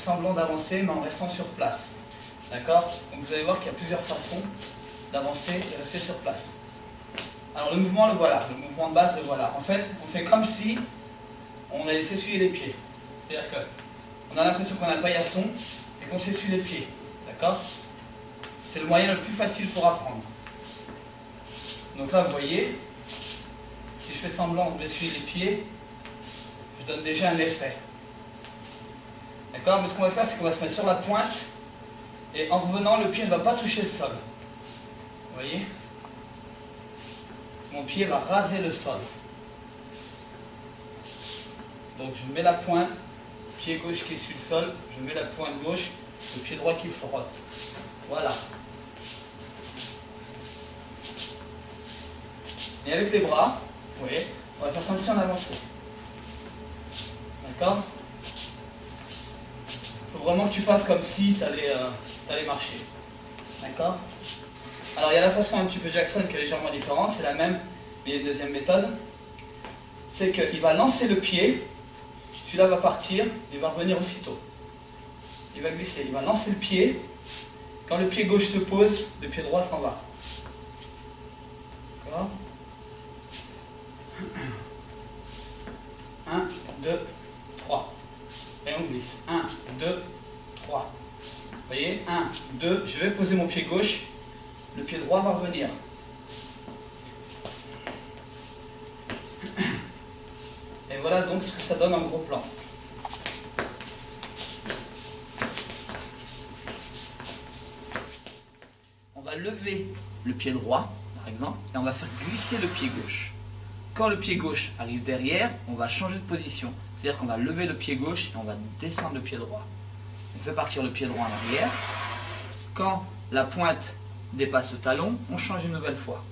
semblant d'avancer mais en restant sur place. D'accord? Donc vous allez voir qu'il y a plusieurs façons d'avancer et de rester sur place. Alors le mouvement, le voilà. Le mouvement de base, le voilà. En fait, on fait comme si on allait s'essuyer les pieds. C'est-à-dire qu'on a l'impression qu'on a un paillasson et qu'on s'essuie les pieds. D'accord? C'est le moyen le plus facile pour apprendre. Donc là, vous voyez, si je fais semblant d'essuyer les pieds, je donne déjà un effet. D'accord? Mais ce qu'on va faire, c'est qu'on va se mettre sur la pointe et en revenant, le pied ne va pas toucher le sol. Vous voyez? Mon pied va raser le sol. Donc je mets la pointe, pied gauche qui essuie le sol, je mets la pointe gauche, le pied droit qui frotte. Voilà. Et avec les bras, vous voyez, on va faire comme si on avançait. D'accord? Il faut vraiment que tu fasses comme si tu allais marcher. D'accord? Alors il y a la façon un petit peu Jackson qui est légèrement différente, c'est la même, mais il y a une deuxième méthode. C'est qu'il va lancer le pied, celui-là va partir, il va revenir aussitôt. Il va glisser, il va lancer le pied, quand le pied gauche se pose, le pied droit s'en va. D'accord? 1, 2, 3. Et on glisse. 1, 2, 3. Vous voyez? 1, 2, je vais poser mon pied gauche, le pied droit va revenir. Et voilà donc ce que ça donne en gros plan. On va lever le pied droit, par exemple, et on va faire glisser le pied gauche. Quand le pied gauche arrive derrière, on va changer de position. C'est-à-dire qu'on va lever le pied gauche et on va descendre le pied droit. On fait partir le pied droit en arrière. Quand la pointe dépasse le talon, on change une nouvelle fois.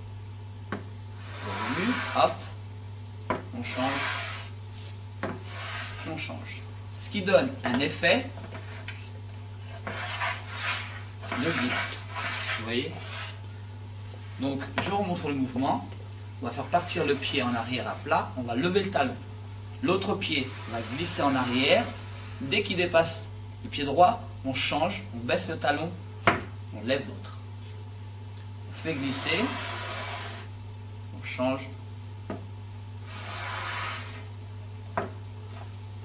Hop, on change, on change. Ce qui donne un effet de glisse. Vous voyez? Donc, je vous montre le mouvement. On va faire partir le pied en arrière à plat, on va lever le talon. L'autre pied va glisser en arrière. Dès qu'il dépasse le pied droit, on change, on baisse le talon, on lève l'autre. On fait glisser, on change.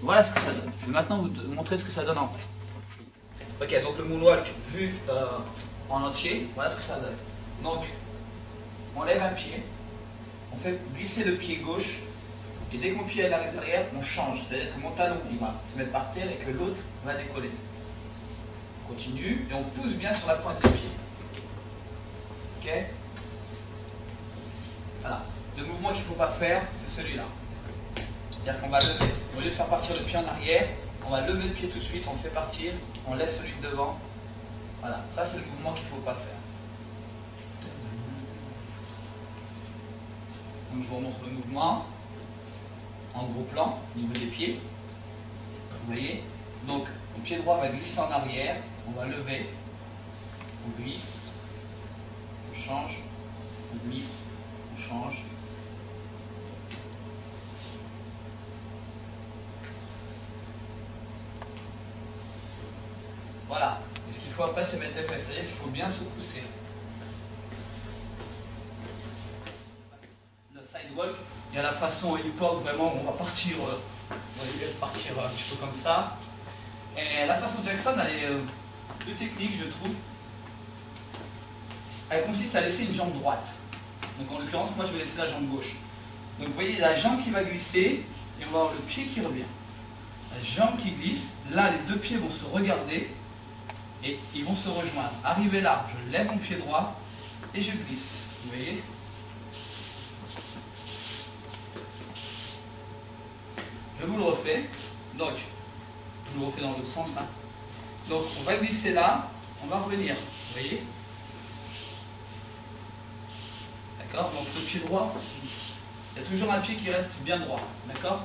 Voilà ce que ça donne. Je vais maintenant vous montrer ce que ça donne en vrai. Ok, donc le moonwalk vu en entier, voilà ce que ça donne. Donc, on lève un pied. On fait glisser le pied gauche et dès que mon pied est à l'intérieur, on change. C'est-à-dire que mon talon il va se mettre par terre et que l'autre va décoller. On continue et on pousse bien sur la pointe des pieds. Ok? Voilà. Le mouvement qu'il ne faut pas faire, c'est celui-là. C'est-à-dire qu'on va lever. Au lieu de faire partir le pied en arrière, on va lever le pied tout de suite, on le fait partir, on laisse celui de devant. Voilà. Ça, c'est le mouvement qu'il ne faut pas faire. Donc je vous remontre le mouvement en gros plan au niveau des pieds. Vous voyez? Donc le pied droit va glisser en arrière, on va lever, on glisse, on change, on glisse, on change. Voilà. Et ce qu'il faut après, c'est mettre les fesses, c'est-à-dire qu'il faut bien se pousser. Sidewalk, il y a la façon hip-hop, vraiment, on va partir, on va partir un petit peu comme ça. Et la façon Jackson, elle est plus technique, je trouve. Elle consiste à laisser une jambe droite. Donc en l'occurrence, moi je vais laisser la jambe gauche. Donc vous voyez, la jambe qui va glisser, et on va avoir le pied qui revient. La jambe qui glisse, là les deux pieds vont se regarder, et ils vont se rejoindre. Arrivé là, je lève mon pied droit, et je glisse. Vous voyez ? Je vous le refais, donc je vous le refais dans l'autre sens. Hein. Donc on va glisser là, on va revenir, vous voyez? D'accord? Donc le pied droit, il y a toujours un pied qui reste bien droit, d'accord?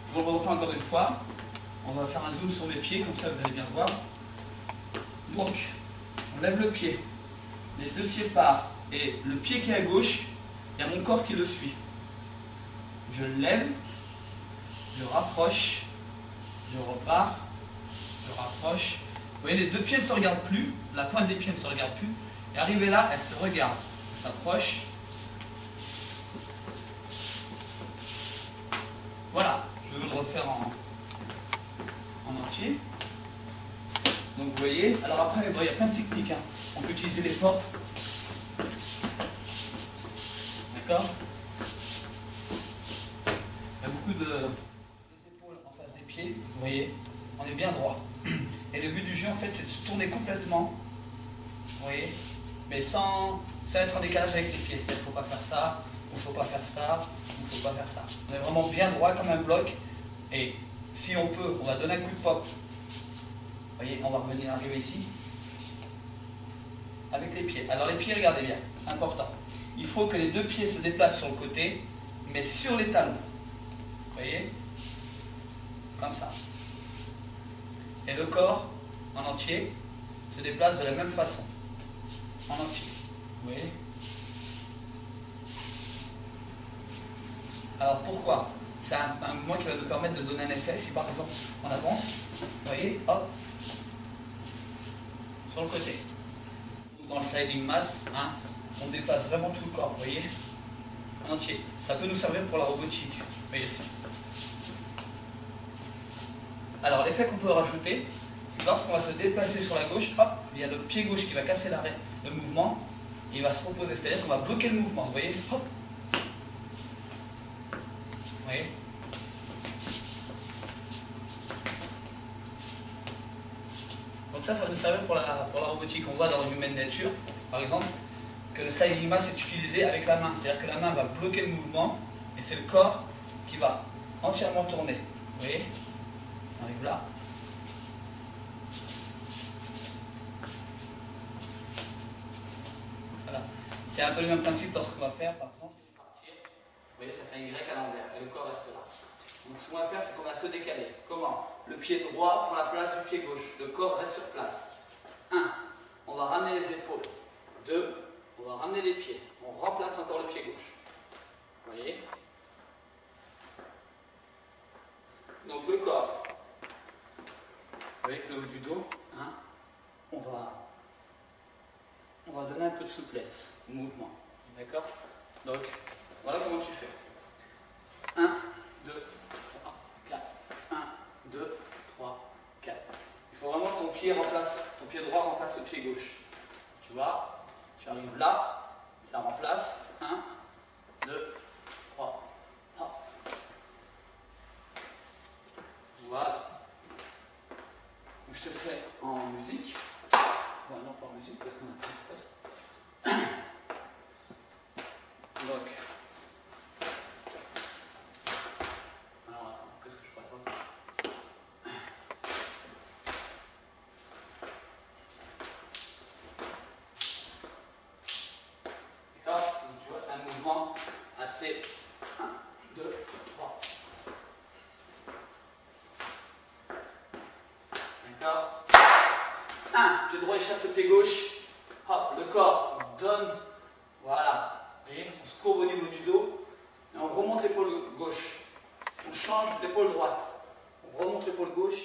Je vous le refais encore une fois, on va faire un zoom sur mes pieds, comme ça vous allez bien voir. Donc, on lève le pied, les deux pieds partent. Et le pied qui est à gauche, il y a mon corps qui le suit. je lève, je rapproche, je repars, je rapproche. Vous voyez, les deux pieds ne se regardent plus, la pointe des pieds ne se regarde plus. Et arrivé là, elle se regarde, elle s'approche. Voilà, je vais le refaire en entier. Donc vous voyez, alors après, bon, il y a plein de techniques. Hein. On peut utiliser les forts. D'accord? Il y a beaucoup de épaules en face des pieds. Vous voyez, on est bien droit. Et le but du jeu, en fait, c'est de se tourner complètement. Vous voyez? Mais sans être en décalage avec les pieds. C'est-à-dire qu'il ne faut pas faire ça, ou il ne faut pas faire ça, ou il ne faut pas faire ça. On est vraiment bien droit comme un bloc. Et si on peut, on va donner un coup de pop. Vous voyez, on va revenir arriver ici. Avec les pieds. Alors les pieds, regardez bien, c'est important. Il faut que les deux pieds se déplacent sur le côté, mais sur les talons. Vous voyez? Comme ça. Et le corps, en entier, se déplace de la même façon. En entier. Vous voyez? Alors pourquoi? C'est un mouvement qui va nous permettre de donner un effet. Si par exemple on avance, vous voyez, hop, sur le côté. Dans le sliding mass, hein, on déplace vraiment tout le corps, vous voyez, en entier. Ça peut nous servir pour la robotique, vous voyez ça. Alors l'effet qu'on peut rajouter, c'est lorsqu'on va se déplacer sur la gauche, hop, il y a le pied gauche qui va casser l'arrêt, le mouvement, et il va se reposer, c'est-à-dire qu'on va bloquer le mouvement, vous voyez, hop. Vous voyez? Donc ça va nous servir pour la robotique. On voit dans Human Nature, par exemple, que le sliding mass est utilisé avec la main. C'est-à-dire que la main va bloquer le mouvement, et c'est le corps qui va entièrement tourner. Vous voyez? On arrive là. Voilà. C'est un peu le même principe lorsqu'on va faire, par exemple, partir. Vous voyez, ça fait un Y à l'envers, et le corps reste là. Donc ce qu'on va faire, c'est qu'on va se décaler. Comment? Le pied droit prend la place du pied gauche. Le corps reste sur place. 1. On va ramener les épaules. 2. On va ramener les pieds. On remplace encore le pied gauche. Vous voyez? Donc le corps, avec le haut du dos, hein, on va donner un peu de souplesse au mouvement. D'accord? Donc, voilà comment tu fais. 1, 2, 3, 4. 1, 2, 3, 4. Il faut vraiment que ton pied droit remplace le pied gauche. Tu vois? Tu arrives là, ça remplace. 1, 2, 3. Hop. Voilà. Donc, je te le fais en musique. Bon, non, pas en musique parce qu'on a fait une presque. Donc. Alors, attends, qu'est-ce que je pourrais faire? D'accord? Donc, tu vois, c'est un mouvement assez. 1, 2, 3. D'accord? 1, pied droit échappe le pied gauche. Hop, le corps donne. Voilà. Vous voyez, on se courbe au niveau du dos. Et on remonte l'épaule gauche. On change l'épaule droite. On remonte l'épaule gauche.